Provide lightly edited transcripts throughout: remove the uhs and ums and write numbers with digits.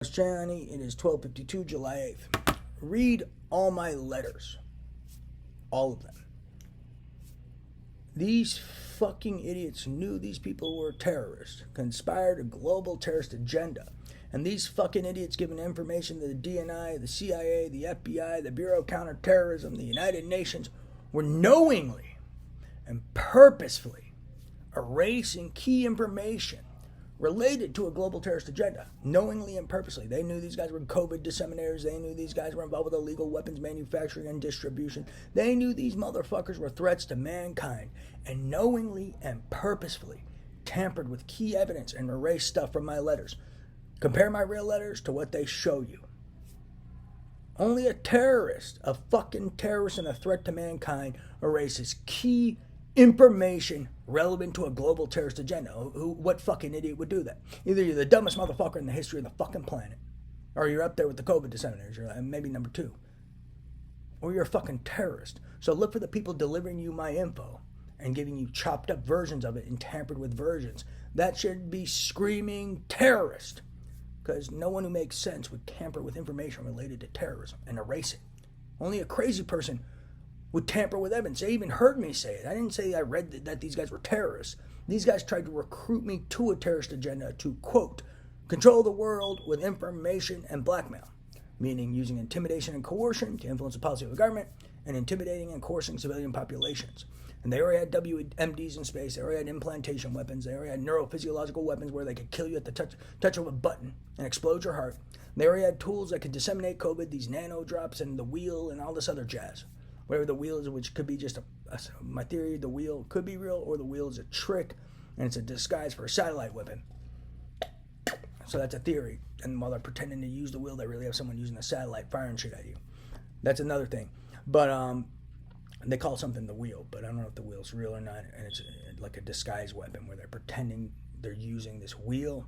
It's Johnny. It is 12:52, July 8th. Read all my letters. All of them. These fucking idiots knew these people were terrorists, conspired a global terrorist agenda. And these fucking idiots giving information to the DNI, the CIA, the FBI, the Bureau of Counterterrorism, the United Nations were knowingly and purposefully erasing key information related to a global terrorist agenda, knowingly and purposely. They knew these guys were COVID disseminators. They knew these guys were involved with illegal weapons manufacturing and distribution. They knew these motherfuckers were threats to mankind, and knowingly and purposefully tampered with key evidence and erased stuff from my letters. Compare my real letters to what they show you. Only a terrorist, a fucking terrorist and a threat to mankind, erases key information relevant to a global terrorist agenda. What fucking idiot would do that? Either you're the dumbest motherfucker in the history of the fucking planet, or you're up there with the COVID disseminators, you're maybe number two, or you're a fucking terrorist. So look for the people delivering you my info and giving you chopped up versions of it and tampered with versions. That should be screaming terrorist, because no one who makes sense would tamper with information related to terrorism and erase it. Only a crazy person would tamper with evidence. They even heard me say it. I didn't say I read that these guys were terrorists. These guys tried to recruit me to a terrorist agenda to, quote, control the world with information and blackmail, meaning using intimidation and coercion to influence the policy of the government and intimidating and coercing civilian populations. And they already had WMDs in space. They already had implantation weapons. They already had neurophysiological weapons where they could kill you at the touch of a button and explode your heart. They already had tools that could disseminate COVID, these nano drops and the wheel and all this other jazz. Whatever the wheel is, which could be just my theory, the wheel could be real, or the wheel is a trick, and it's a disguise for a satellite weapon. So that's a theory. And while they're pretending to use the wheel, they really have someone using a satellite firing shit at you. That's another thing. But they call something the wheel, but I don't know if the wheel's real or not. And it's like a disguise weapon where they're pretending they're using this wheel,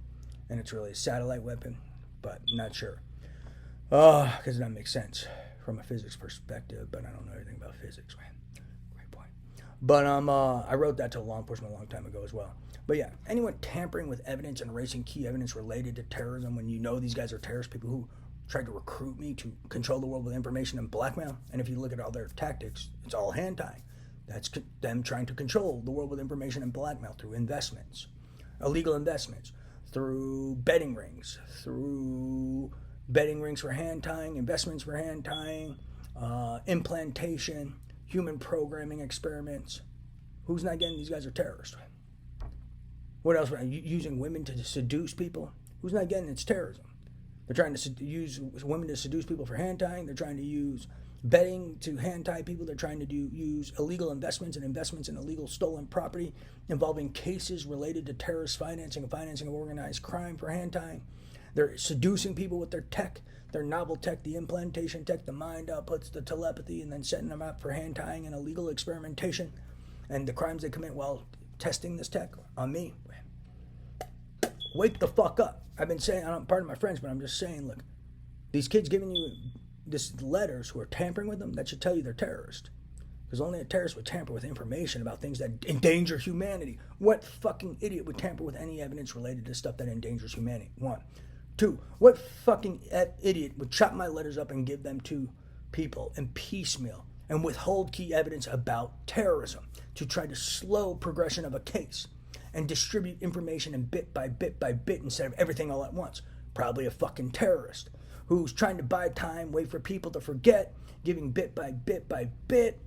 and it's really a satellite weapon, but not sure. Because that makes sense from a physics perspective, but I don't know anything about physics, man. Great point. But I wrote that to law enforcement a long time ago as well. But yeah, anyone tampering with evidence and erasing key evidence related to terrorism when you know these guys are terrorist people who tried to recruit me to control the world with information and blackmail, and if you look at all their tactics, it's all hand tying. That's them trying to control the world with information and blackmail through investments, illegal investments, through betting rings, for hand tying, investments for hand tying, implantation, human programming experiments. Who's not getting these guys are terrorists? What else? Using women to seduce people. Who's not getting it's terrorism? They're trying to use women to seduce people for hand tying. They're trying to use betting to hand tie people. They're trying to use illegal investments and investments in illegal stolen property involving cases related to terrorist financing and financing of organized crime for hand tying. They're seducing people with their tech, their novel tech, the implantation tech, the mind outputs, the telepathy, and then setting them up for hand tying and illegal experimentation and the crimes they commit while testing this tech on me. Wake the fuck up. I've been saying, I don't pardon my friends, but I'm just saying, look, these kids giving you this letters who are tampering with them, that should tell you they're terrorists. Because only a terrorist would tamper with information about things that endanger humanity. What fucking idiot would tamper with any evidence related to stuff that endangers humanity? One. Two, what fucking idiot would chop my letters up and give them to people in piecemeal and withhold key evidence about terrorism to try to slow progression of a case and distribute information in bit by bit instead of everything all at once? Probably a fucking terrorist who's trying to buy time, wait for people to forget, giving bit by bit,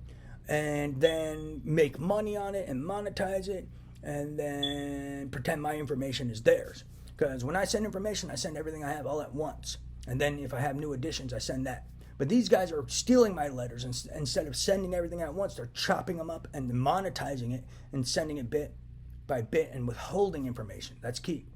and then make money on it and monetize it, and then pretend my information is theirs. Because when I send information, I send everything I have all at once. And then if I have new additions, I send that. But these guys are stealing my letters. And instead of sending everything at once, they're chopping them up and monetizing it and sending it bit by bit and withholding information. That's key.